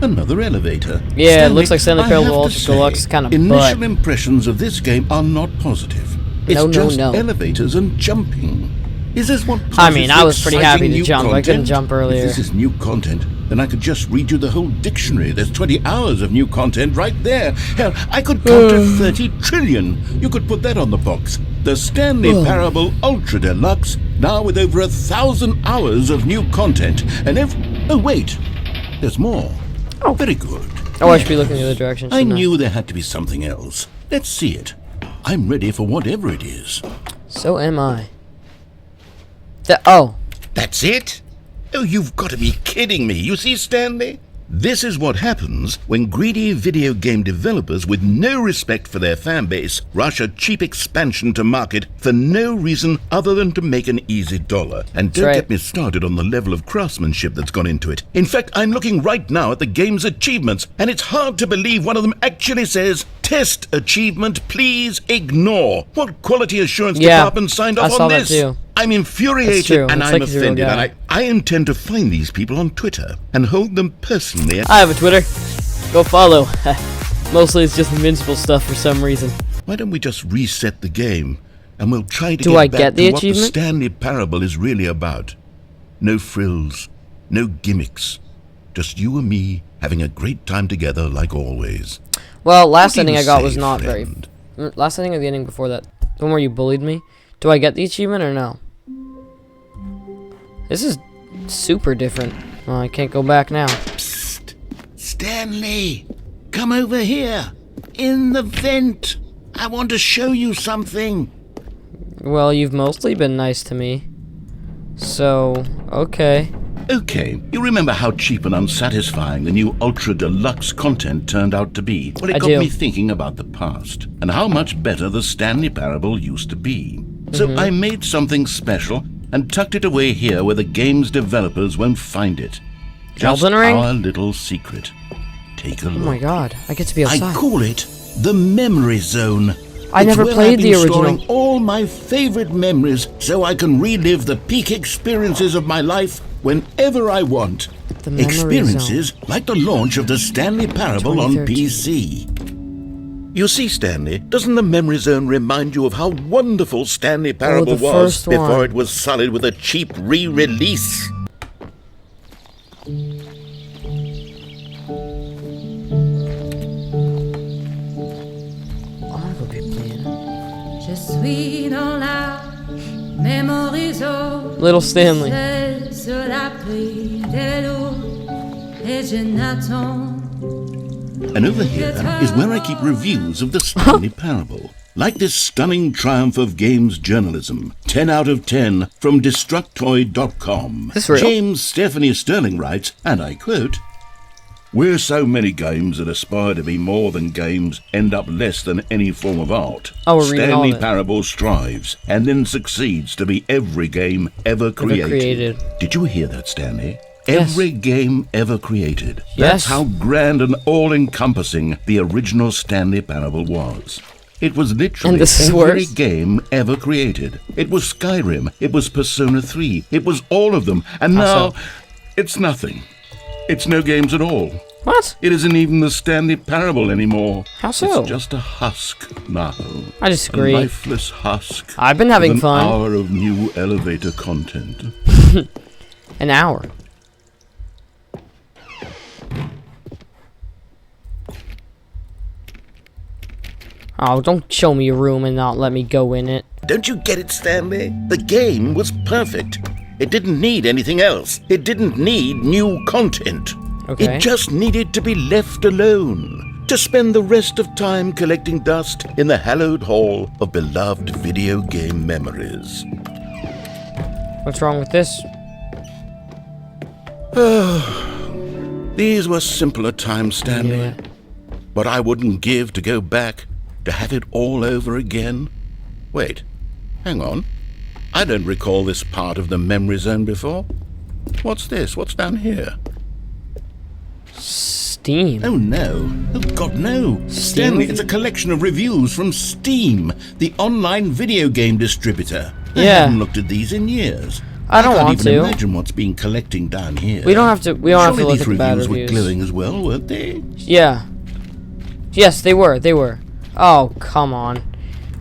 Another elevator. Yeah, Stanley, it looks like Stanley I Parable have to Ultra say, Deluxe kind of initial butt. impressions of this game are not positive. It's No, no, just no. elevators and jumping. Is this what I mean, causes I was pretty exciting happy to new jump. I couldn't content? jump earlier. If this is new content, then I could just read you the whole dictionary. There's 20 hours of new content right there. Hell, I could count to 30 trillion. You could put that on the box. The Stanley Parable Ultra Deluxe, now with over 1,000 hours of new content. And oh wait, there's more. Oh. Very good. Oh, I should be looking the other direction. I shouldn't knew there had to be something else. Let's see it. I'm ready for whatever it is. So am I. Oh. That's it? Oh, you've got to be kidding me. You see, Stanley? This is what happens when greedy video game developers with no respect for their fan base rush a cheap expansion to market for no reason other than to make an easy dollar. And don't get me started on the level of craftsmanship that's gone into it. In fact, I'm looking right now at the game's achievements, and it's hard to believe one of them actually says, "Test achievement, please ignore." What quality assurance department signed off on this? I saw that too. I'm infuriated and It's I'm like he's a real offended, guy. and I intend to find these people on Twitter and hold them personally. I have a Twitter. Go follow. Mostly it's just Invincible stuff for some reason. Why don't we just reset the game and we'll try to Do get I back get the to what the achievement? Stanley Parable is really about. No frills, no gimmicks, just you and me having a great time together like always. Well, last What do ending you I got say, was not friend? very... Last ending or the ending before that? The one where you bullied me? Do I get the achievement or no? This is super different. Well, I can't go back now. Psst! Stanley! Come over here! In the vent! I want to show you something! Well, you've mostly been nice to me. So, okay. Okay, you remember how cheap and unsatisfying the new Ultra Deluxe content turned out to be? Well, it I got do. me thinking about the past, and how much better the Stanley Parable used to be. So I made something special, and tucked it away here where the game's developers won't find it. Just Elden Ring? our little secret. Take a look. Oh my god, I get to be outside. I call it the Memory Zone. I It's never where played I've the been original. storing all my favorite memories so I can relive the peak experiences of my life whenever I want. The Memory Experiences like the launch of the Stanley Parable on 2013. PC. You see, Stanley, doesn't the Memory Zone remind you of how wonderful Stanley Parable the was first before one. it was sullied with a cheap re-release? I wanna go be playing. Je suis dans la memory zone. Little Stanley. C'est sur l'abri de l'eau et je n'attends. And over here is where I keep reviews of the Stanley Parable. Like this stunning triumph of games journalism, 10 out of 10 from Destructoid.com. Is this real? James Stephanie Sterling writes, and I quote, "Where so many games that aspire to be more than games end up less than any form of art, Oh, we're reading all Stanley of it. Parable strives and then succeeds to be every game ever created." Did you hear that, Stanley? Yes. Every game ever created. Yes. That's how grand and all-encompassing the original Stanley Parable was. It was literally And this is every worse? game ever created. It was Skyrim. It was Persona 3. It was all of them. And How now, so? it's nothing. It's no games at all. What? It isn't even the Stanley Parable anymore. How so? It's just a husk now. I disagree. A lifeless husk. I've been having with an fun. hour of new elevator content. An hour. Oh, don't show me a room and not let me go in it. Don't you get it, Stanley? The game was perfect. It didn't need anything else. It didn't need new content. Okay. It just needed to be left alone, to spend the rest of time collecting dust in the hallowed hall of beloved video game memories. What's wrong with this? These were simpler times, Stanley. Yeah. But I wouldn't give to go back, to have it all over again. Wait, hang on. I don't recall this part of the memory zone before. What's this? What's down here? Steam. Oh no. Oh God, no. Stanley, it's a collection of reviews from Steam, the online video game distributor. I Yeah. haven't looked at these in years. I don't want can't to. even imagine what's been collecting down here. We don't have to. We don't have to Surely look these at the bad reviews were reviews. glowing as well, weren't they? Yeah. Yes, they were. They were. Oh, come on.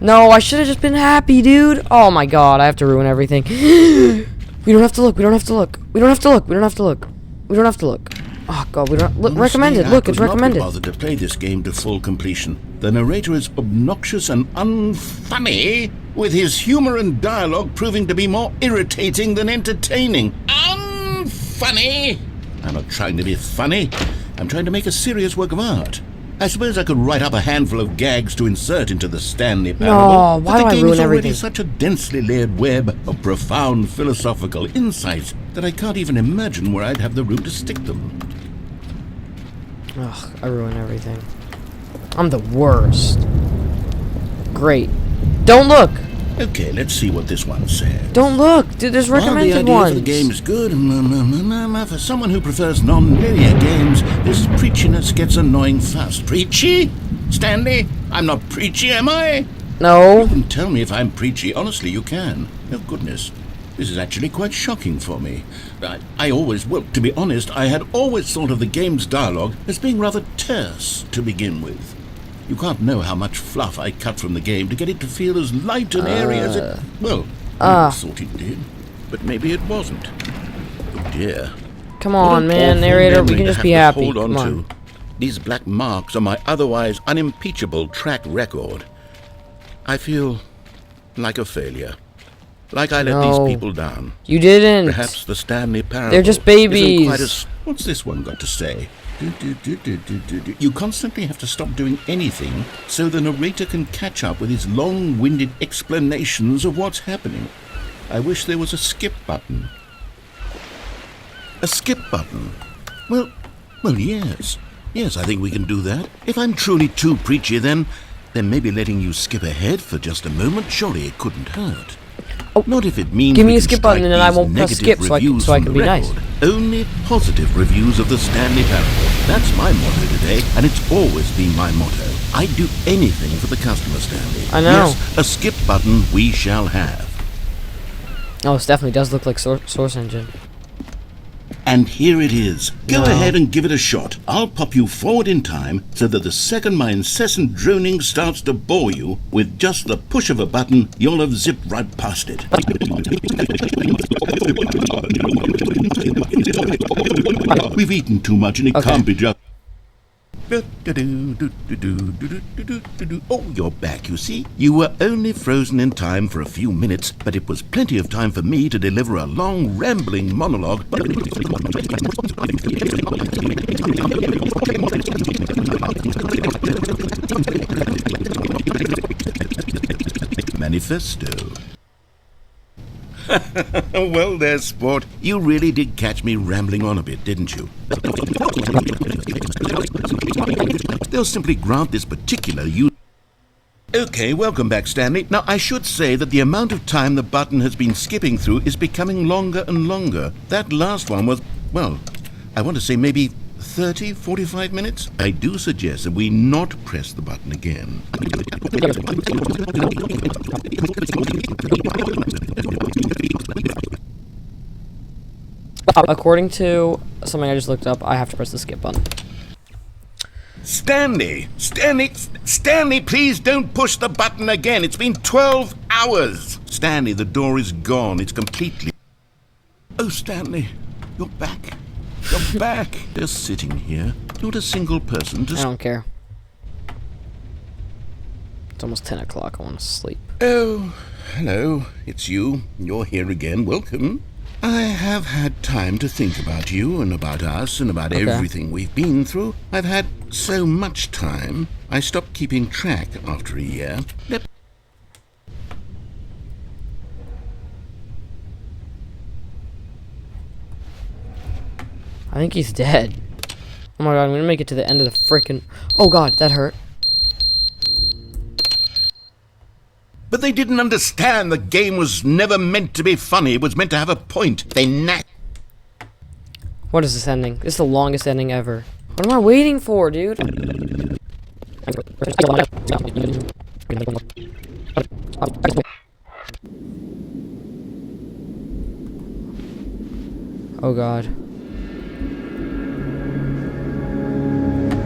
No, I should have just been happy, dude. Oh my God, I have to ruin everything. We don't have to look. We don't have to look. We don't have to look. We don't have to look. We don't have to look. Oh God, we don't. Look, Honestly, recommended. I Look, could it's not be recommended. bothered to play this game to full completion. The narrator is obnoxious and unfunny, with his humor and dialogue proving to be more irritating than entertaining. Unfunny? I'm not trying to be funny. I'm trying to make a serious work of art. I suppose I could write up a handful of gags to insert into the Stanley Parable. No, why but do I the game ruin is already everything? such a densely layered web of profound philosophical insights that I can't even imagine where I'd have the room to stick them. Ugh, I ruin everything. I'm the worst. Great. Don't look. Okay, let's see what this one says. Don't look. Dude, there's While recommended the idea ones. for the game is good, for someone who prefers non-linear games, this preachiness gets annoying fast. Preachy? Stanley? I'm not preachy, am I? No. You can tell me if I'm preachy. Honestly, you can. Oh, goodness. This is actually quite shocking for me. Well, to be honest, I had always thought of the game's dialogue as being rather terse to begin with. You can't know how much fluff I cut from the game to get it to feel as light and airy as it... Well, I thought it did, but maybe it wasn't. Oh dear. Come What on, an man, awful narrator. We memory can to just have be to happy. hold on Come to. on. These black marks are my otherwise unimpeachable track record. I feel like a failure. Like I let No. these people down. You didn't. Perhaps the Stanley Parable They're just isn't babies. quite as... What's this one got to say? You constantly have to stop doing anything so the narrator can catch up with his long-winded explanations of what's happening. I wish there was a skip button. A skip button? Well, yes. Yes, I think we can do that. If I'm truly too preachy, then maybe letting you skip ahead for just a moment, surely it couldn't hurt. Oh, Not if it means give me we a can skip button strike and then I these won't press negative skip so I can- reviews so I from can the be nice. record. Only positive reviews of the Stanley Parable. That's my motto today, and it's always been my motto. I'd do anything for the customer, Stanley. I know. Yes, a skip button we shall have. Oh, this definitely does look like Source Engine. And here it is. Go No. ahead and give it a shot. I'll pop you forward in time so that the second my incessant droning starts to bore you, with just the push of a button, you'll have zipped right past it. We've eaten too much and it Okay. can't be just... Oh, you're back, you see. You were only frozen in time for a few minutes, but it was plenty of time for me to deliver a long, rambling monologue. Manifesto. Well there, sport. You really did catch me rambling on a bit, didn't you? They'll simply grant this particular use. Okay, welcome back, Stanley. Now, I should say that the amount of time the button has been skipping through is becoming longer and longer. That last one was, well, I want to say maybe 30, 45 minutes? I do suggest that we not press the button again. According to something I just looked up, I have to press the skip button. Stanley, please don't push the button again. It's been 12 hours. Stanley, the door is gone. It's completely... Oh, Stanley, you're back. You're back. Just sitting here. Not a single person to... I don't care. It's almost 10 o'clock. I want to sleep. Oh, hello. It's you. You're here again. Welcome. I have had time to think about you and about us and about Okay. everything we've been through. I've had so much time. I stopped keeping track after a year. I think he's dead. Oh my god, I'm gonna make it to the end of the frickin'... Oh god, that hurt. But they didn't understand the game was never meant to be funny. It was meant to have a point. They What is this ending? This is the longest ending ever. What am I waiting for, dude? Oh god.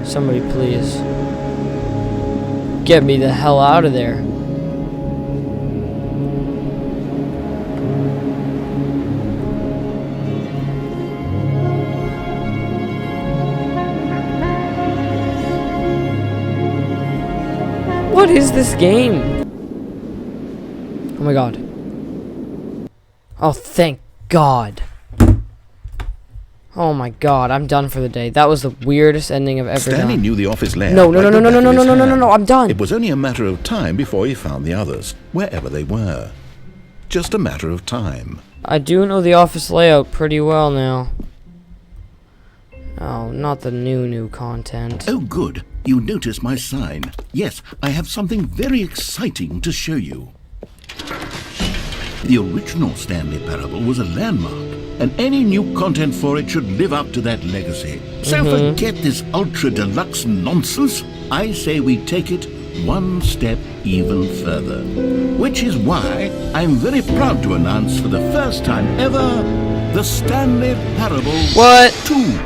Somebody please. Get me the hell out of there. What is this game? Oh my god. Oh, thank God. Oh my god, I'm done for the day. That was the weirdest ending I've ever Stanley done. knew the office layout. No, like the back of his hand. I'm done. It was only a matter of time before he found the others, wherever they were. Just a matter of time. I do know the office layout pretty well now. Oh, not the new content. Oh, good. You noticed my sign. Yes, I have something very exciting to show you. The original Stanley Parable was a landmark, and any new content for it should live up to that legacy. So forget this ultra deluxe nonsense. I say we take it one step even further. Which is why I'm very proud to announce for the first time ever, the Stanley Parable What? 2.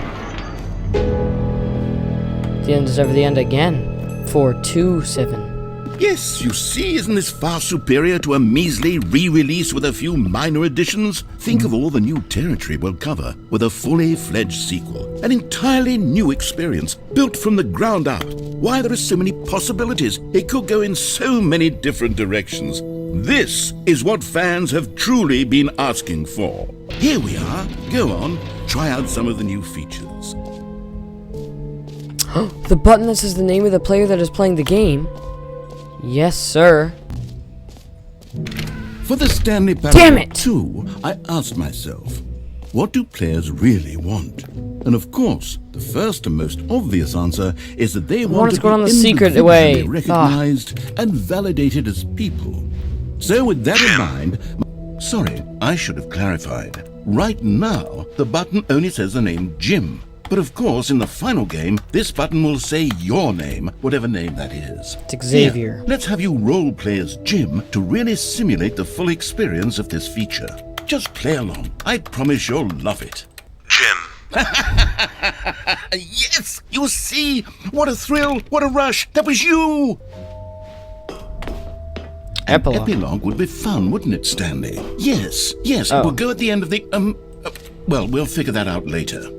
The end is ever the end again. 427. Yes, you see, isn't this far superior to a measly re-release with a few minor additions? Think of all the new territory we'll cover with a fully fledged sequel. An entirely new experience, built from the ground up. Why, there are so many possibilities. It could go in so many different directions. This is what fans have truly been asking for. Here we are. Go on, try out some of the new features. The button that says the name of the player that is playing the game. Yes, sir. For the Stanley Damn Parable it! 2, I asked myself, what do players really want? And of course, the first and most obvious answer is that they want to go down be the secret individually way. recognized and validated as people. So with that in mind, sorry, I should have clarified. Right now, the button only says the name Jim. But of course, in the final game, this button will say your name, whatever name that is. It's Xavier. Here, let's have you role play as Jim to really simulate the full experience of this feature. Just play along. I promise you'll love it. Jim. Yes! You see? What a thrill! What a rush! That was you! Epilogue. An epilogue would be fun, wouldn't it, Stanley? Yes, yes. Oh. We'll go at the end of the, well, we'll figure that out later.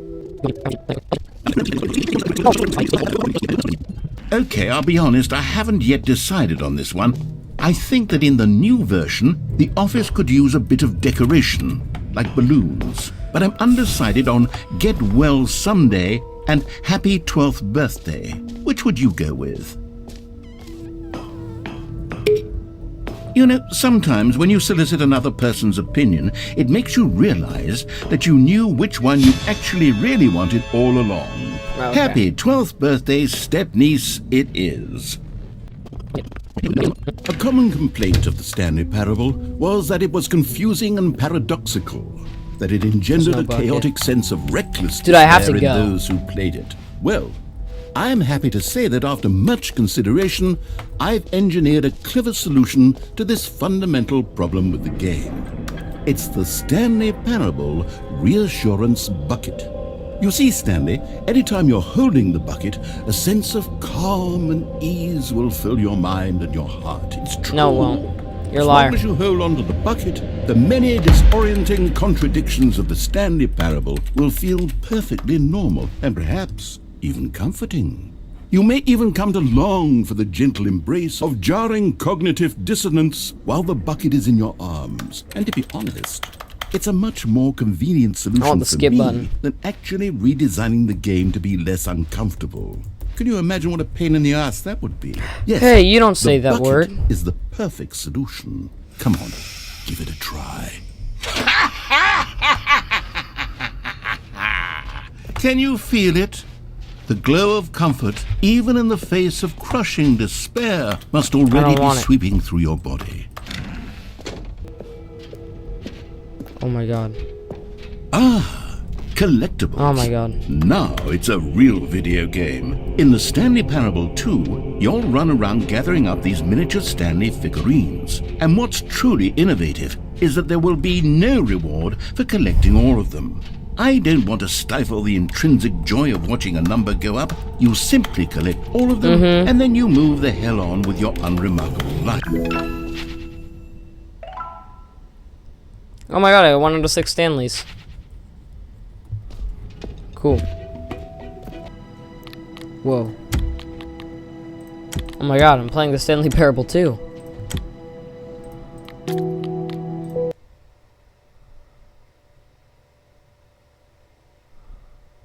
Okay, I'll be honest, I haven't yet decided on this one. I think that in the new version, the office could use a bit of decoration, like balloons. But I'm undecided on Get Well Someday and Happy 12th Birthday. Which would you go with? You know, sometimes when you solicit another person's opinion, it makes you realize that you knew which one you actually really wanted all along. Okay. Happy 12th birthday, step-niece, it is. A common complaint of the Stanley Parable was that it was confusing and paradoxical, that it engendered There's no a bucket. chaotic sense of reckless Dude, I have despair to in go. those who played it. Well, I am happy to say that after much consideration, I've engineered a clever solution to this fundamental problem with the game. It's the Stanley Parable Reassurance Bucket. You see, Stanley, anytime you're holding the bucket, a sense of calm and ease will fill your mind and your heart. It's true. No, it won't. You're a As liar. long as you hold on to the bucket, the many disorienting contradictions of the Stanley Parable will feel perfectly normal and perhaps even comforting. You may even come to long for the gentle embrace of jarring cognitive dissonance while the bucket is in your arms. And to be honest, it's a much more convenient I solution want the for skip me button. than actually redesigning the game to be less uncomfortable. Can you imagine what a pain in the ass that would be? Yes, Hey, you don't say the that bucket word. is the perfect solution. Come on, give it a try. Can you feel it? The glow of comfort, even in the face of crushing despair, must already be want it. sweeping through your body. Oh my god. collectibles. Oh my god. Now it's a real video game. In the Stanley Parable 2, you'll run around gathering up these miniature Stanley figurines. And what's truly innovative is that there will be no reward for collecting all of them. I don't want to stifle the intrinsic joy of watching a number go up. You simply collect all of them, and then you move the hell on with your unremarkable life. Oh my god, I got 1 out of 6 Stanleys. Cool. Whoa. Oh my god, I'm playing the Stanley Parable too.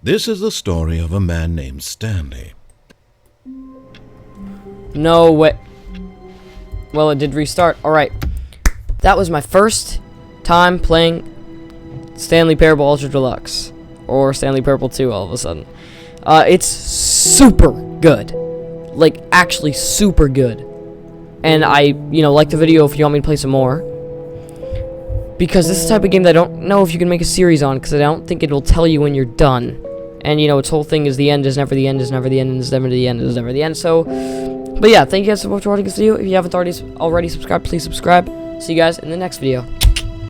This is the story of a man named Stanley. No way. Well, it did restart. Alright. That was my first time playing Stanley Parable Ultra Deluxe. Or Stanley Parable 2 all of a sudden. It's super good. Like, actually super good. And I, like the video if you want me to play some more. Because this is the type of game that I don't know if you can make a series on, because I don't think it will tell you when you're done. And, its whole thing is the end is never the end, is never the end, is never the end, is never the end. So, but yeah, thank you guys so much for watching this video. If you haven't already subscribed, please subscribe. See you guys in the next video.